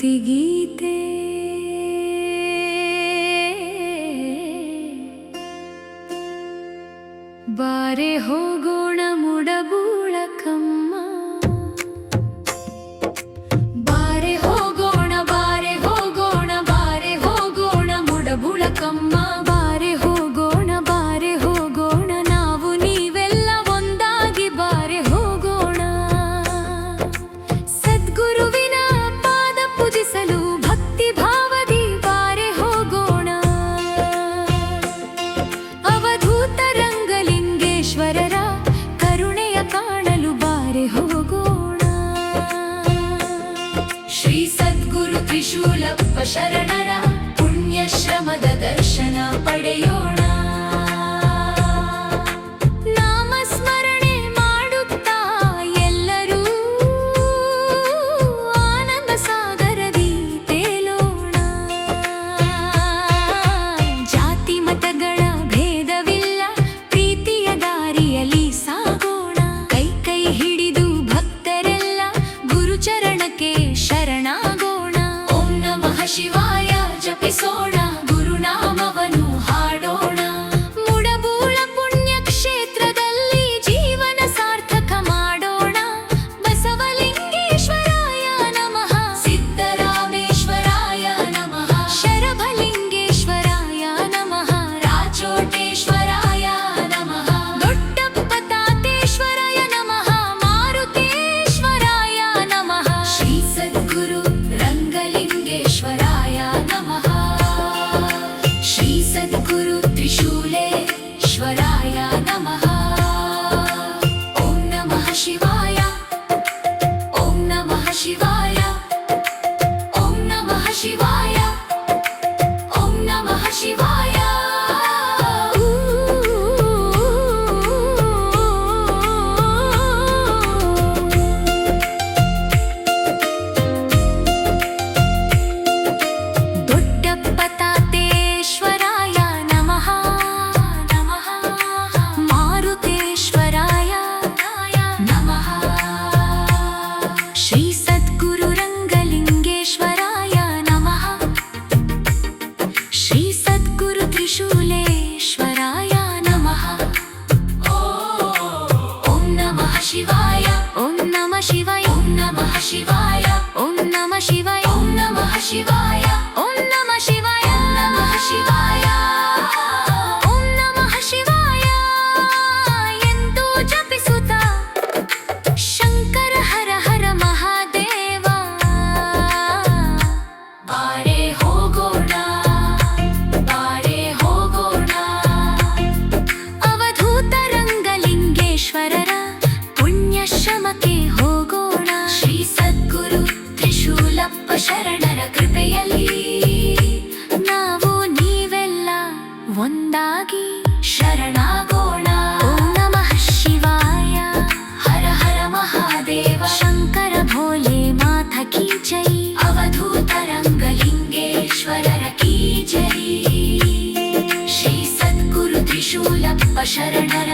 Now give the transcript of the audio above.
ಭಕ್ತಿಗೀತೆ ಬಾರೆ ಹೋಗೋಣ ಮುಡಬೂಳಕಮ್ಮ ಬಾರೆ ಹೋಗೋಣ ಬಾರೆ ಹೋಗೋಣ ಬಾರೆ ಹೋಗೋಣ ಮುಡಬೂಳಕಮ್ಮ ಬಾರೆ ಹೋಗೋಣ ನಾವು ನೀವೆಲ್ಲ ಒಂದಾಗಿ ಬಾರೆ ಹೋಗೋಣ ಸದ್ಗುರುವಿನ ಪಾದ ಪೂಜಿಸಲು ಭಕ್ತಿ ಭಾವದಿ ಬಾರೆ ಹೋಗೋಣ ಅವಧೂತ ರಂಗಲಿಂಗೇಶ್ವರರ ಕರುಣೆಯ ಕಾಣಲು ಬಾರೆ ಹೋಗೋಣ ಶ್ರೀ ಸದ್ಗುರು ತ್ರಿಶೂಲಪ್ಪ ಶರಣರ ಪುಣ್ಯಶ್ರಮದ ದರ್ಶನ ಪಡೆಯೋಣ ನಾಮಸ್ಮರಣೆ ಮಾಡುತ್ತಾ ಎಲ್ಲರೂ ಆನಂದ ಸಾಗರದಿ ತೇಲೋಣ ಜಾತಿ ಮತಗಳ ಭೇದವಿಲ್ಲ ಪ್ರೀತಿಯ ದಾರಿಯಲ್ಲಿ ಸಾಗೋಣ ಕೈ ಹಿಡಿದು ಭಕ್ತರೆಲ್ಲ ಗುರುಚರಣಕ್ಕೆ ಶರಣಾಗೋಣ ಓಂ ನಮಃ ಶಿವಾಯ ಜಪಿಸೋಣ ಗುರುನಾಮವನ್ನು ಹಾಡೋಣ ಮುಡಬೂಳ ಪುಣ್ಯ ಕ್ಷೇತ್ರದಲ್ಲಿ ಜೀವನ ಸಾರ್ಥಕ ಮಾಡೋಣ ಬಸವಲಿಂಗೇಶ್ವರಾಯ ನಮಃ ಸಿದ್ದರಾಮೇಶ್ವರಾಯ ನಮಃ ಶರಭಲಿಂಗೇಶ್ವರಾಯ ನಮಃ ರಾಚೋಟೇಶ್ವರಾಯ ನಮಃ ದೊಡ್ಡಪ್ಪ ತಾತೇಶ್ವರಾಯ ನಮಃ ಮಾರುತೇಶ್ವರಾಯ ನಮಃ ಶ್ರೀ ಸದ್ಗುರು ರಂಗಲಿಂಗೇಶ್ವರಾಯ ನಮಃ ಶ್ರೀ ಸದ್ಗುರು ತ್ರಿಶೂಲೇಶ್ವರಾಯ ನಮಃ ಓಂ ನಮಃ ಶಿವಾಯ ಓಂ ನಮಃ ಶಿವಾಯ ಓಂ ನಮಃ ಶಿವಾಯ ಓಂ ನಮಃ ಶಿವಾಯ ದೊಡ್ಡಪ್ಪ ತಾತೇಶ್ವರಾಯ ನಮಃ ಮಾರುತೇಶ್ವರಾಯ ನಮಃ ಶ್ರೀ ಸದ್ಗುರು ರಂಗಲಿಂಗೇಶ್ವರಾಯ ನಮಃ ಶ್ರೀ ಸದ್ಗುರು ತ್ರಿಶೂಲೇಶ್ವರಾಯ ನಮಃ ಓಂ ನಮಃ ಶಿವಾಯ ಓಂ ನಮಃ ಶಿವಾಯ ಓಂ ನಮಃ ಶಿವಾಯ ಓಂ ನಮಃ ಶಿವಾಯ ಓಂ ನಮಃ ಶಿವಾಯ ಓಂ ನಮಃ ಶಿವಾಯ ನಮಃ ಶಿವಾಯ ಓಂ ನಮಃ ಶಿವಾಯ ಎಂದು ಜಪಿಸುತ್ತಾ ಶಂಕರ ಹರ ಹರ ಮಹಾದೇವ ಬಾರೆ ಹೋಗೋಣ ಅವಧೂತ ರಂಗಲಿಂಗೇಶ್ವರರ ಪುಣ್ಯಶ್ರಮಕ್ಕೆ ಹೋಗೋಣ ಶ್ರೀ ಸದ್ಗುರು ತ್ರಿಶೂಲಪ್ಪ ಶರಣರ ಕೃಪೆಯಲ್ಲಿ ನಾವು ನೀವೆಲ್ಲ ಒಂದಾಗಿ ಶರಣಾಗೋಣ ಓಂ ನಮಃ ಶಿವಾಯ ಹರ ಹರ ಮಹಾದೇವ ಶಂಕರ ಭೋಲೆ ಮಾತ ಕಿ ಜೈ ಅವಧೂತ ರಂಗಲಿಂಗೇಶ್ವರರ ಕಿ ಜೈ ಶ್ರೀ ಸದ್ಗುರು ತ್ರಿಶೂಲಪ್ಪ ಶರಣರ